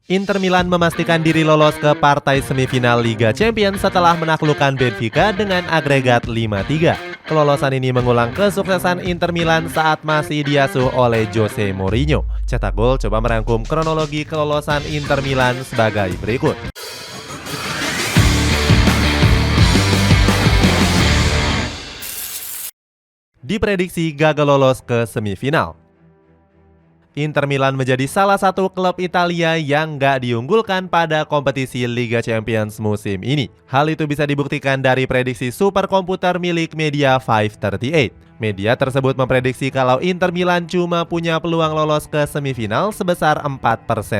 Inter Milan memastikan diri lolos ke partai semifinal Liga Champions setelah menaklukkan Benfica dengan agregat 5-3. Kelolosan ini mengulang kesuksesan Inter Milan saat masih diasuh oleh Jose Mourinho. Cetak Gol coba merangkum kronologi kelolosan Inter Milan sebagai berikut. Diprediksi gagal lolos ke semifinal. Inter Milan menjadi salah satu klub Italia yang nggak diunggulkan pada kompetisi Liga Champions musim ini. Hal itu bisa dibuktikan dari prediksi superkomputer milik Media 538. Media tersebut memprediksi kalau Inter Milan cuma punya peluang lolos ke semifinal sebesar 4%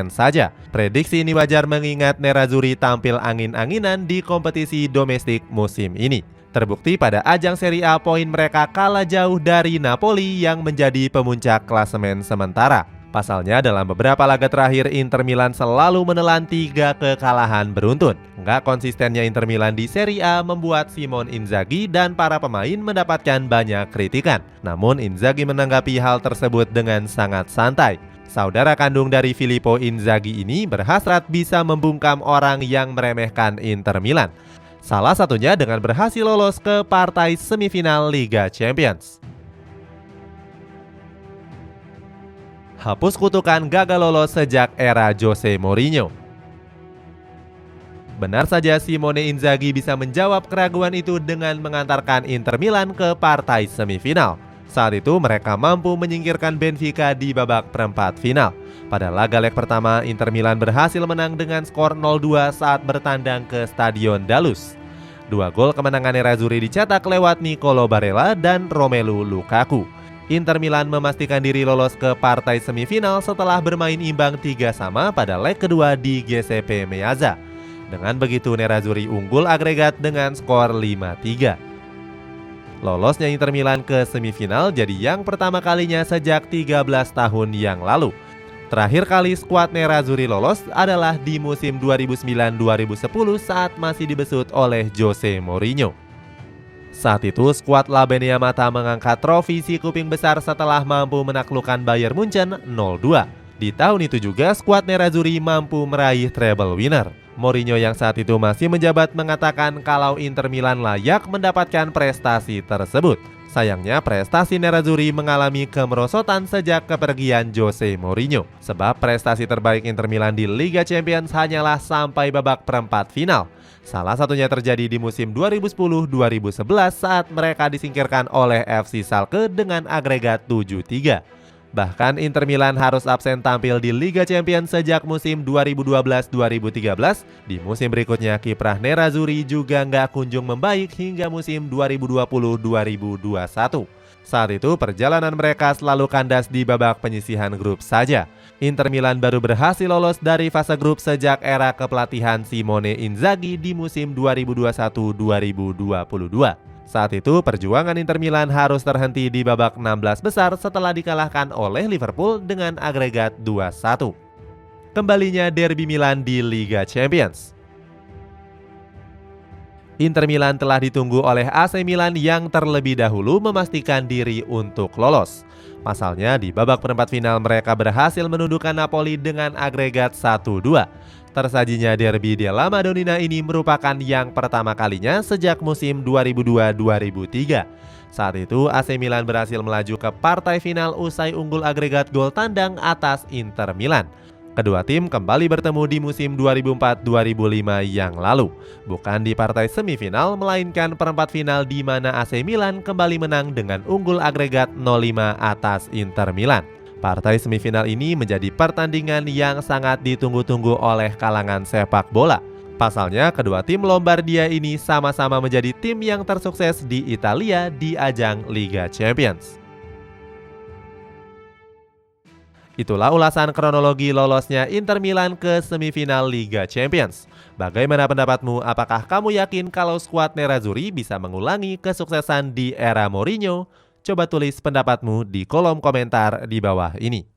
saja. Prediksi ini wajar mengingat Nerazzurri tampil angin-anginan di kompetisi domestik musim ini. Terbukti pada ajang Serie A poin mereka kalah jauh dari Napoli yang menjadi pemuncak klasemen sementara. Pasalnya dalam beberapa laga terakhir Inter Milan selalu menelan 3 kekalahan beruntun. Nggak konsistennya Inter Milan di Serie A membuat Simone Inzaghi dan para pemain mendapatkan banyak kritikan. Namun Inzaghi menanggapi hal tersebut dengan sangat santai. Saudara kandung dari Filippo Inzaghi ini berhasrat bisa membungkam orang yang meremehkan Inter Milan. Salah satunya dengan berhasil lolos ke partai semifinal Liga Champions. Hapus kutukan gagal lolos sejak era Jose Mourinho. Benar saja Simone Inzaghi bisa menjawab keraguan itu dengan mengantarkan Inter Milan ke partai semifinal. Saat itu mereka mampu menyingkirkan Benfica di babak perempat final. Pada laga leg pertama, Inter Milan berhasil menang dengan skor 0-2 saat bertandang ke Stadion Dalus. 2 gol kemenangan Nerazzurri dicetak lewat Nicolo Barella dan Romelu Lukaku. Inter Milan memastikan diri lolos ke partai semifinal setelah bermain imbang 3-3 pada leg kedua di GCP Meazza. Dengan begitu Nerazzurri unggul agregat dengan skor 5-3. Lolosnya Inter Milan ke semifinal jadi yang pertama kalinya sejak 13 tahun yang lalu. Terakhir kali skuad Nerazzurri lolos adalah di musim 2009-2010 saat masih dibesut oleh Jose Mourinho. Saat itu skuad La Beneamata mengangkat trofi si kuping besar setelah mampu menaklukkan Bayern Munchen 0-2. Di tahun itu juga skuad Nerazzurri mampu meraih treble winner. Mourinho yang saat itu masih menjabat mengatakan kalau Inter Milan layak mendapatkan prestasi tersebut. Sayangnya prestasi Nerazzurri mengalami kemerosotan sejak kepergian Jose Mourinho. Sebab prestasi terbaik Inter Milan di Liga Champions hanyalah sampai babak perempat final. Salah satunya terjadi di musim 2010-2011 saat mereka disingkirkan oleh FC Schalke dengan agregat 7-3. Bahkan Inter Milan harus absen tampil di Liga Champions sejak musim 2012-2013. Di musim berikutnya kiprah Nerazzurri juga nggak kunjung membaik hingga musim 2020-2021. Saat itu perjalanan mereka selalu kandas di babak penyisihan grup saja. Inter Milan baru berhasil lolos dari fase grup sejak era kepelatihan Simone Inzaghi di musim 2021-2022. Saat itu perjuangan Inter Milan harus terhenti di babak 16 besar setelah dikalahkan oleh Liverpool dengan agregat 2-1. Kembalinya derby Milan di Liga Champions. Inter Milan telah ditunggu oleh AC Milan yang terlebih dahulu memastikan diri untuk lolos. Pasalnya di babak perempat final mereka berhasil menundukkan Napoli dengan agregat 1-2. Tersajinya derby della Madonnina ini merupakan yang pertama kalinya sejak musim 2002-2003. Saat itu AC Milan berhasil melaju ke partai final usai unggul agregat gol tandang atas Inter Milan. Kedua tim kembali bertemu di musim 2004-2005 yang lalu. Bukan di partai semifinal, melainkan perempat final di mana AC Milan kembali menang dengan unggul agregat 0-5 atas Inter Milan. Partai semifinal ini menjadi pertandingan yang sangat ditunggu-tunggu oleh kalangan sepak bola. Pasalnya, kedua tim Lombardia ini sama-sama menjadi tim yang tersukses di Italia di ajang Liga Champions. Itulah ulasan kronologi lolosnya Inter Milan ke semifinal Liga Champions. Bagaimana pendapatmu? Apakah kamu yakin kalau skuad Nerazzurri bisa mengulangi kesuksesan di era Mourinho? Coba tulis pendapatmu di kolom komentar di bawah ini.